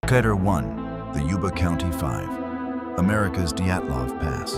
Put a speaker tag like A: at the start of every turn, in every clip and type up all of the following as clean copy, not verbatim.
A: Chapter 1. The Yuba County Five, America's Dyatlov Pass.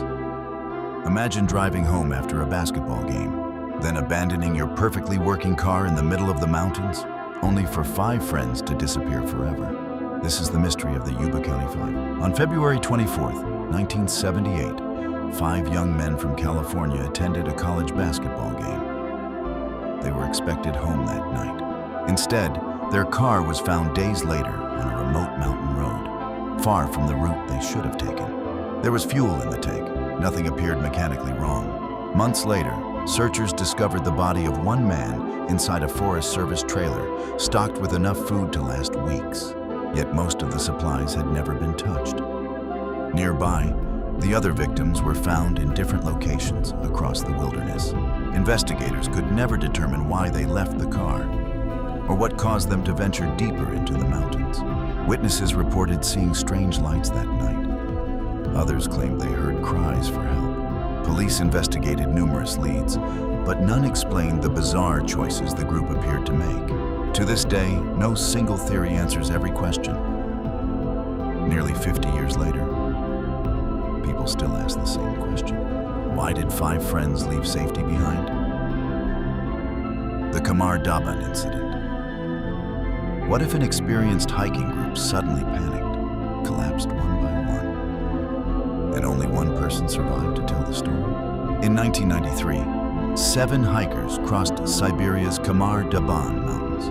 A: Imagine driving home after a basketball game, then abandoning your perfectly working car in the middle of the mountains, only for 5 friends to disappear forever. This is the mystery of the Yuba County Five. On February 24th, 1978, 5 young men from California attended a college basketball game. They were expected home that night. Instead, their car was found days later on a remote mountain road, far from the route they should have taken. There was fuel in the tank. Nothing appeared mechanically wrong. Months later, searchers discovered the body of one man inside a Forest Service trailer, stocked with enough food to last weeks. Yet most of the supplies had never been touched. Nearby, the other victims were found in different locations across the wilderness. Investigators could never determine why they left the car, or what caused them to venture deeper into the mountains. Witnesses reported seeing strange lights that night. Others claimed they heard cries for help. Police investigated numerous leads, but none explained the bizarre choices the group appeared to make. To this day, no single theory answers every question. Nearly 50 years later, people still ask the same question. Why did 5 friends leave safety behind? The Khamar-Daban Incident. What if an experienced hiking group suddenly panicked, collapsed one by one, and only one person survived to tell the story? In 1993, 7 hikers crossed Siberia's Khamar-Daban Mountains.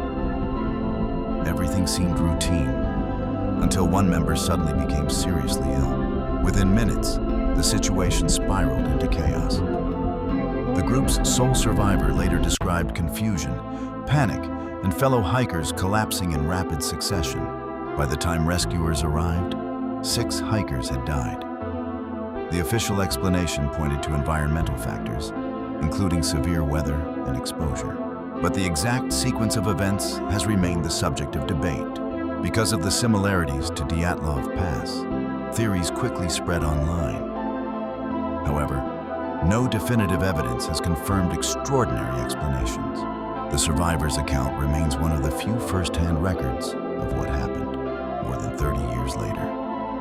A: Everything seemed routine, until one member suddenly became seriously ill. Within minutes, the situation spiraled into chaos. The group's sole survivor later described confusion, panic, and fellow hikers collapsing in rapid succession. By the time rescuers arrived, 6 hikers had died. The official explanation pointed to environmental factors, including severe weather and exposure. But the exact sequence of events has remained the subject of debate. Because of the similarities to Dyatlov Pass, theories quickly spread online. However, no definitive evidence has confirmed extraordinary explanations. The survivor's account remains one of the few first-hand records of what happened more than 30 years later.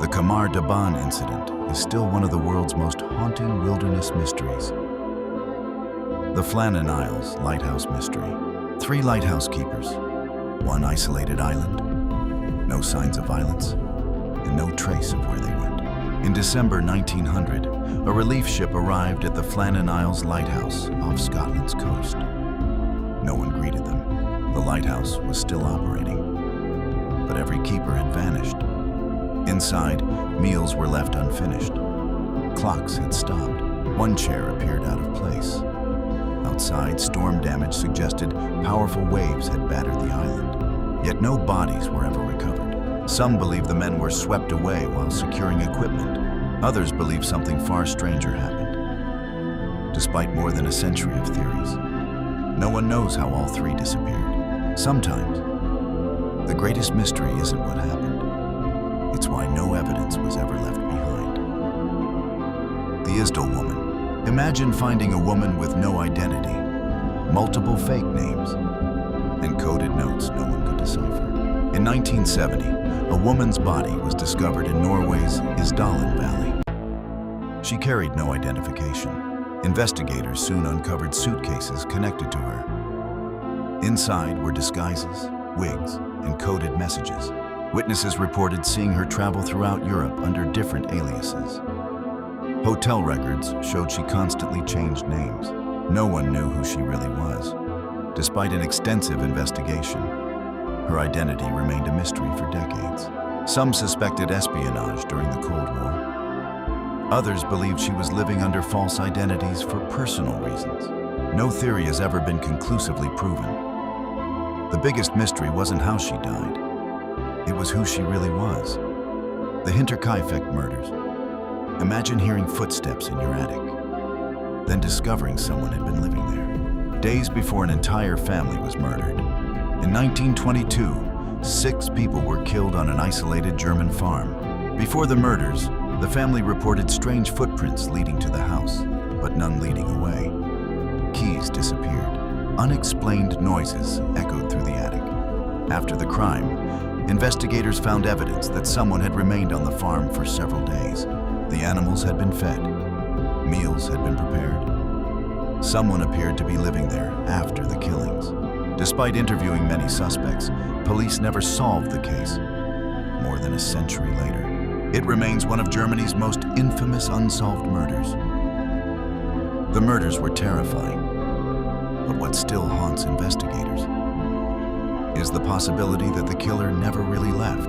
A: The Khamar-Daban Incident is still one of the world's most haunting wilderness mysteries. The Flannan Isles Lighthouse Mystery. 3 lighthouse keepers, 1 isolated island, no signs of violence, and no trace of where they went. In December 1900, a relief ship arrived at the Flannan Isles Lighthouse off Scotland's coast. No one greeted them. The lighthouse was still operating, but every keeper had vanished. Inside, meals were left unfinished. Clocks had stopped. 1 chair appeared out of place. Outside, storm damage suggested powerful waves had battered the island. Yet no bodies were ever recovered. Some believe the men were swept away while securing equipment. Others believe something far stranger happened. Despite more than a century of theories, no one knows how all 3 disappeared. Sometimes, the greatest mystery isn't what happened. It's why no evidence was ever left behind. The Isdal Woman. Imagine finding a woman with no identity, multiple fake names, and coded notes no one could decipher. In 1970, a woman's body was discovered in Norway's Isdal Valley. She carried no identification. Investigators soon uncovered suitcases connected to her. Inside were disguises, wigs, and coded messages. Witnesses reported seeing her travel throughout Europe under different aliases. Hotel records showed she constantly changed names. No one knew who she really was. Despite an extensive investigation, her identity remained a mystery for decades. Some suspected espionage during the Cold War. Others believed she was living under false identities for personal reasons. No theory has ever been conclusively proven. The biggest mystery wasn't how she died. It was who she really was. The Hinterkaifeck Murders. Imagine hearing footsteps in your attic, then discovering someone had been living there. Days before an entire family was murdered. In 1922, 6 people were killed on an isolated German farm. Before the murders, the family reported strange footprints leading to the house, but none leading away. Keys disappeared. Unexplained noises echoed through the attic. After the crime, investigators found evidence that someone had remained on the farm for several days. The animals had been fed. Meals had been prepared. Someone appeared to be living there after the killings. Despite interviewing many suspects, police never solved the case. More than a century later, it remains one of Germany's most infamous unsolved murders. The murders were terrifying, but what still haunts investigators is the possibility that the killer never really left.